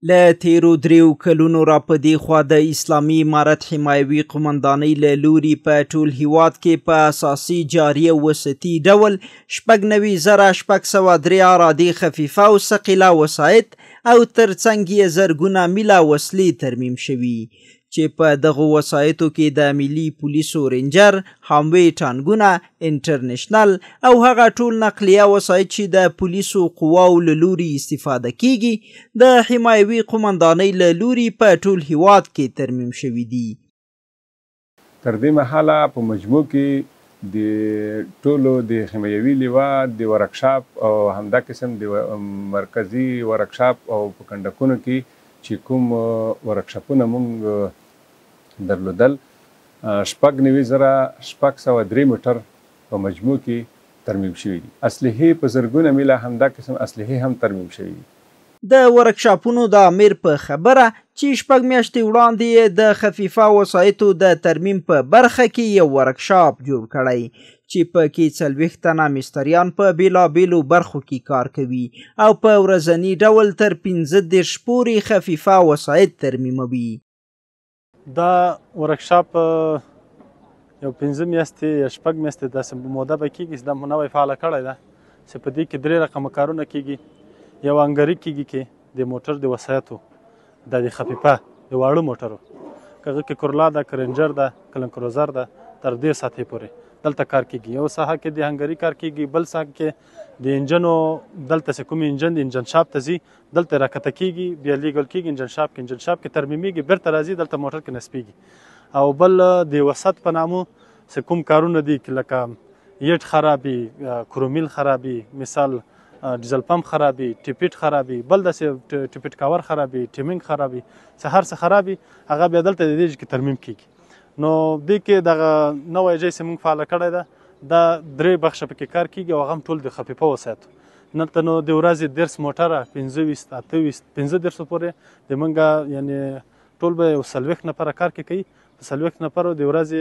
له تیرو دریو کلونو را په دې خوا د اسلامي امارت حمایوي قومندانۍ له لوري په ټول هیواد کې په اساسي جاري او وسطي ډول 96,603 ارادي خفیفه او ثقیله وسایط او ترڅنګ یې زرګونه میله وسلې ترمیم شوي چې په دغو وسایطو کې د ملي پولیسو رینجر، حاموي ټانګونه، انټرنیشنل او هغه ټول نقلیه وسایط چې د پولیسو قواو له لوري استفاده کیږي د حمایوي قومندانۍ له لوري په ټول هیواد کې ترمیم شوي دي. تر دې مهاله په مجموع کې د ټولو د حمایوي لیوا د ورکشاپ او همدا قسم د مرکزی ورکشاپ او په کنډکونو کې چې کوم ورکشاپونه مونږ درلودل 96,603 موټر په مجموع کې ترمیم شوي دي. اسلحې په زرګونه میله همدا قسم اسلحې هم ترمیم شوي دي. د ورکشاپونو د امیر په خبره چې 6 میاشتې وړاندې د خفیفه وسایطو د ترمیم په برخه کې یو ورکشاپ جوړ کړی چې په کې 40 تنه مستریان په بیلابیلو برخو کې کار کوي او په ورځني ډول تر 15 پورې خفیفه وسایط ترمیموي. دا ورکشاپ یو 15 میاشتې یا 6 میاشتې داسې موده به کېږي چې دا نوی فعاله کړی ده چې په دې کې 3 رقمه کارونه کېږي. یو انګري کېږي کې د موټر د وسایطو د خفیفه د واړو موټرو که هغه کې کورلا ده، که رینجر ده، که لنکروزر ده، تر 10 ساعتې پورې دلته کار کېږي. یو ساحه کې د انګري کار کېږي، بل ساحه کې د انجنو دلته چې کوم انجن د انجن شاپ ته ځي دلته راکته کېږي، بیا لیږل کېږي انجن شاپ کې ترمیمیږي، بیرته راځي دلته موټر کې نصبیږي. او بل د وسط په نامو چې کوم کارونه دي لکه یټ خرابي، کرومیل خرابي، مثال ډیزل پمپ خرابي، ټیپټ خرابي، بل داسې ټیپټ کاور خرابي، ټیمینګ خرابي، څه هر څه خرابي هغه بیا دلته د دې کې ترمیم کېږي. نو دې کې دغه نوی ځای چې موږ فعاله کړی ده دا 3 بخشه پکې کار کېږي او هغه هم ټول د خفیفه وسایطو. دلته نو د ورځې 10 موټره 25 28 15 پورې د موږ یعنې ټول به یو 40 نفره کار کې کوي. په 40 نفرو د ورځې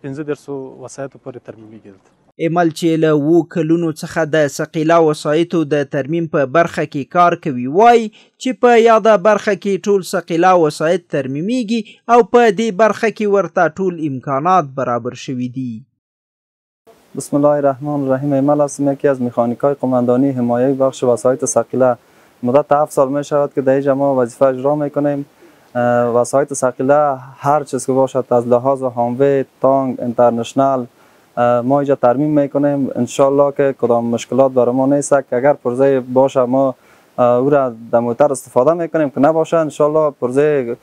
15 وسایطو پورې ترمیمیږي دلته. ایمل چې له 7 کلونو څخه د ثقیله وسایطو د ترمیم په برخه کې کار کوي وایي چې په یاده برخه کې ټول ثقیله وسایط ترمیمیږي او په دې برخه کې ورته ټول امکانات برابر شوي دي. بسم الله الرحمن الرحیم. ایمل هستم، یکی از مکانیکای قماندانی حمایوی بخش وسایط ثقیله. مدت 7 سال می شود که در اینجا ما وظیفه اجرا میکنیم. وسایط ثقیله هر چیز که باشد از لحاظ حاموی، تانک، انترنشنل ما اینجا ترمیم میکنیم. انشالله که کدام مشکلات برای ما نیست که اگر پرزه باشه ما او را در موتر استفاده میکنیم، که نباشه انشالله پرزه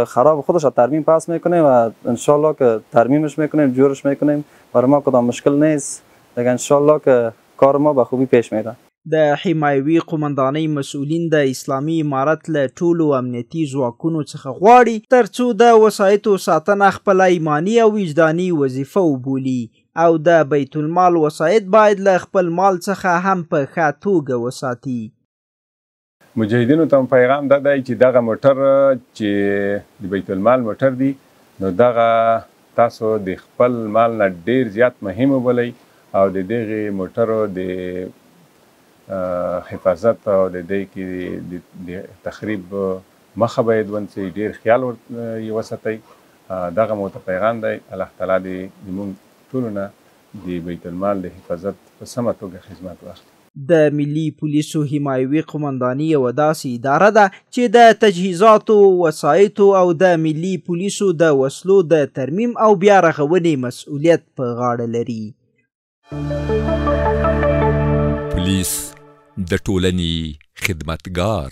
خراب خودش ترمیم پس میکنیم و انشالله که ترمیمش میکنیم، جورش میکنیم. برای ما کدام مشکل نیست دیگه. انشالله که کار ما به خوبی پیش میره. د حمایوي قومندانۍ مسؤلین د اسلامي امارت له ټولو امنیتي ځواکونو څخه غواړي ترڅو د وسایطو ساتنه خپله ایماني او وجداني وظیفه وبولي او د بیت المال وسایط باید له خپل مال څخه هم په ښه توګه وساتي. مجاهدینو ته پیغام دا دی چې دغه موټر چې د بیت المال موټر دی نو دغه تاسو د خپل مال نه ډیر زیات مهم وبولئ او د دغې موټرو د حفاظت او د دې کې د تخریب مخه باید ونیسئ، ډیر خیال یې وساتئ. دغه مو ته پیغام دی. الله تعالی دې زموږ ټولو نه د بیت المال د حفاظت په سمه توګه خدمت واخلي. د ملي پولیسو حمایوي قومنداني یوه داسې اداره ده چې د تجهیزاتو، وسایطو او د ملي پولیسو د وسلو د ترمیم او بیا رغونې مسؤلیت په غاړه لري. پولیس د ټولنې خدمتګار